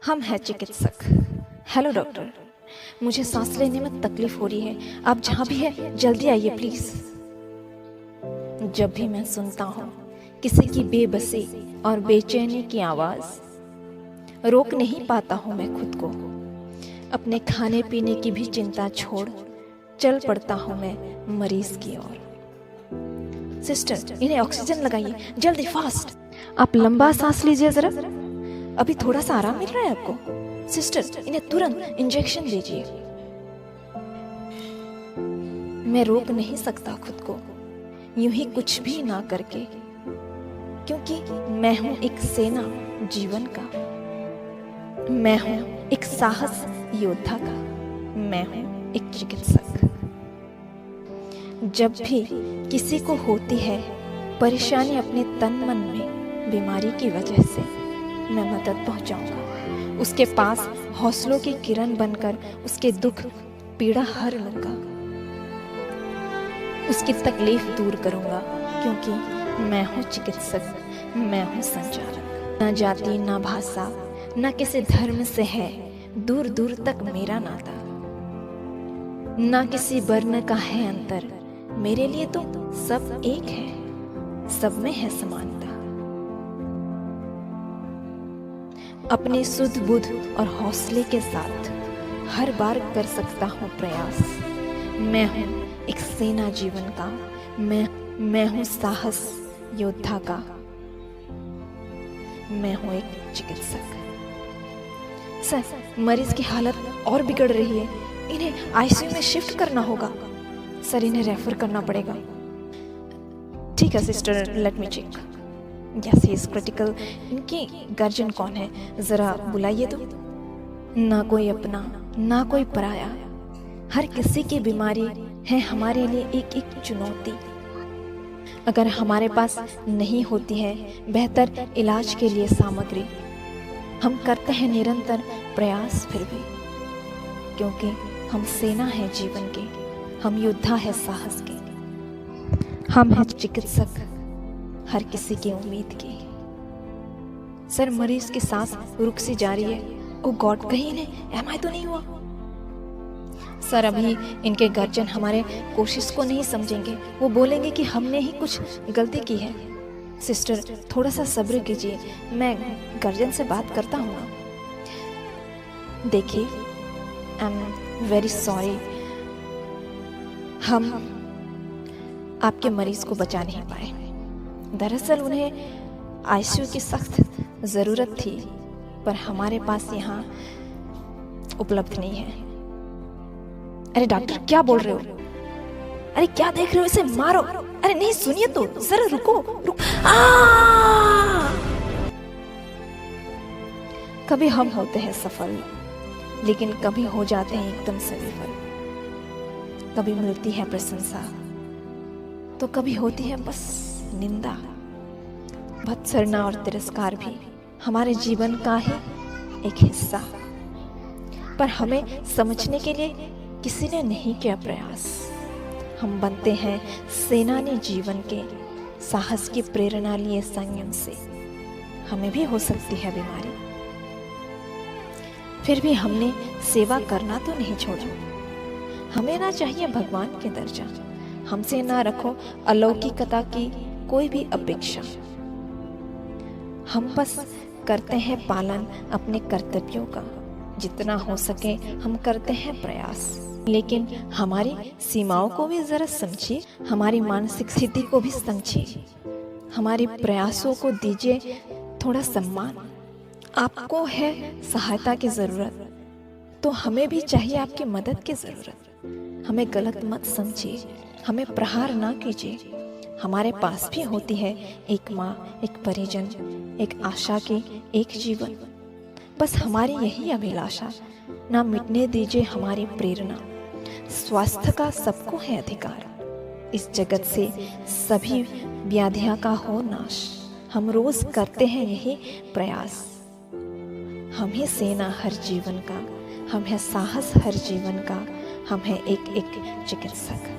हम हैं चिकित्सक। हेलो डॉक्टर, मुझे सांस लेने में तकलीफ हो रही है। आप जहाँ भी है जल्दी आइए प्लीज। जब भी मैं सुनता हूँ किसी की बेबसी और बेचैनी की आवाज, रोक नहीं पाता हूँ मैं खुद को। अपने खाने पीने की भी चिंता छोड़ चल पड़ता हूँ मैं मरीज की ओर। सिस्टर, इन्हें ऑक्सीजन लगाइए जल्दी, फास्ट। आप लंबा सांस लीजिए जरा, अभी थोड़ा सा आराम मिल रहा है आपको। सिस्टर, इन्हें तुरंत इंजेक्शन दीजिए। मैं रोक नहीं सकता खुद को यूं ही कुछ भी ना करके, क्योंकि मैं हूं एक सेना जीवन का, मैं हूं एक साहस योद्धा का, मैं हूं एक चिकित्सक। जब भी किसी को होती है परेशानी अपने तन मन में बीमारी की वजह से, मैं मदद पहुंचाऊंगा। उसके पास हौसलों की किरण बनकर उसके दुख पीड़ा हर लूंगा, उसकी तकलीफ दूर करूंगा, क्योंकि मैं हूं चिकित्सक, मैं हूं संचारक। ना जाति ना भाषा ना किसी धर्म से है दूर दूर तक मेरा नाता, ना किसी वर्ण का है अंतर, मेरे लिए तो सब एक है, सब में है समानता। अपने शुद्ध बुद्ध और हौसले के साथ हर बार कर सकता हूँ प्रयास। मैं हूँ एक सेना जीवन का, मैं हूँ साहस योद्धा का, मैं हूँ एक चिकित्सक। सर, मरीज की हालत और बिगड़ रही है, इन्हें आईसीयू में शिफ्ट करना होगा। सर, इन्हें रेफर करना पड़ेगा। ठीक है sister, let me check. Yes, he is critical. इनकी गार्जियन कौन है, जरा बुलाइए तो। ना कोई अपना ना कोई पराया, हर किसी की बीमारी है हमारे लिए एक एक चुनौती। अगर हमारे पास नहीं होती है बेहतर इलाज के लिए सामग्री, हम करते हैं निरंतर प्रयास फिर भी, क्योंकि हम सेना है जीवन के, हम योद्धा है साहस के, हम हैं चिकित्सक हर किसी की उम्मीद की। सर, मरीज की सांस रुक सी जा रही है। ओ गॉड, कहीं इन्हें एमआई तो नहीं हुआ? सर, अभी इनके गार्जियन हमारे कोशिश को नहीं समझेंगे, वो बोलेंगे कि हमने ही कुछ गलती की है। सिस्टर, थोड़ा सा सब्र कीजिए, मैं गार्जियन से बात करता हूँ ना। देखिए, आई एम वेरी सॉरी, हम आपके मरीज को बचा नहीं पाए। दरअसल उन्हें आईसीयू की सख्त ज़रूरत थी, पर हमारे पास यहाँ उपलब्ध नहीं है। अरे डॉक्टर, क्या बोल रहे हो? अरे क्या देख रहे हो, इसे मारो। अरे नहीं, सुनिए तो जरा, रुको। कभी हम होते हैं सफल, लेकिन कभी हो जाते हैं एकदम से विफल। कभी मिलती है प्रशंसा तो कभी होती है बस निंदा। भत्सरना और तिरस्कार भी हमारे जीवन का ही एक हिस्सा, पर हमें समझने के लिए किसी ने नहीं किया प्रयास। हम बनते हैं सेनानी जीवन के, साहस की प्रेरणा लिए संयम से। हमें भी हो सकती है बीमारी, फिर भी हमने सेवा करना तो नहीं छोड़ा। हमें ना चाहिए भगवान के दर्जा, हमसे ना रखो अलौकिकता की कोई भी अपेक्षा। हम बस करते हैं पालन अपने कर्तव्यों का, जितना हो सके हम करते हैं प्रयास। लेकिन हमारी सीमाओं को भी जरा समझिए, हमारी मानसिक स्थिति को भी समझिए, हमारे प्रयासों को दीजिए थोड़ा सम्मान। आपको है सहायता की जरूरत, तो हमें भी चाहिए आपकी मदद की जरूरत। हमें गलत मत समझिए, हमें प्रहार ना कीजिए। हमारे पास भी होती है एक माँ, एक परिजन, एक आशा की एक जीवन। बस हमारी यही अभिलाषा, ना मिटने दीजिए हमारी प्रेरणा। स्वास्थ्य का सबको है अधिकार, इस जगत से सभी व्याधियां का हो नाश। हम रोज करते हैं यही प्रयास। हम ही सेना हर जीवन का, हम है साहस हर जीवन का, हम है एक एक चिकित्सक।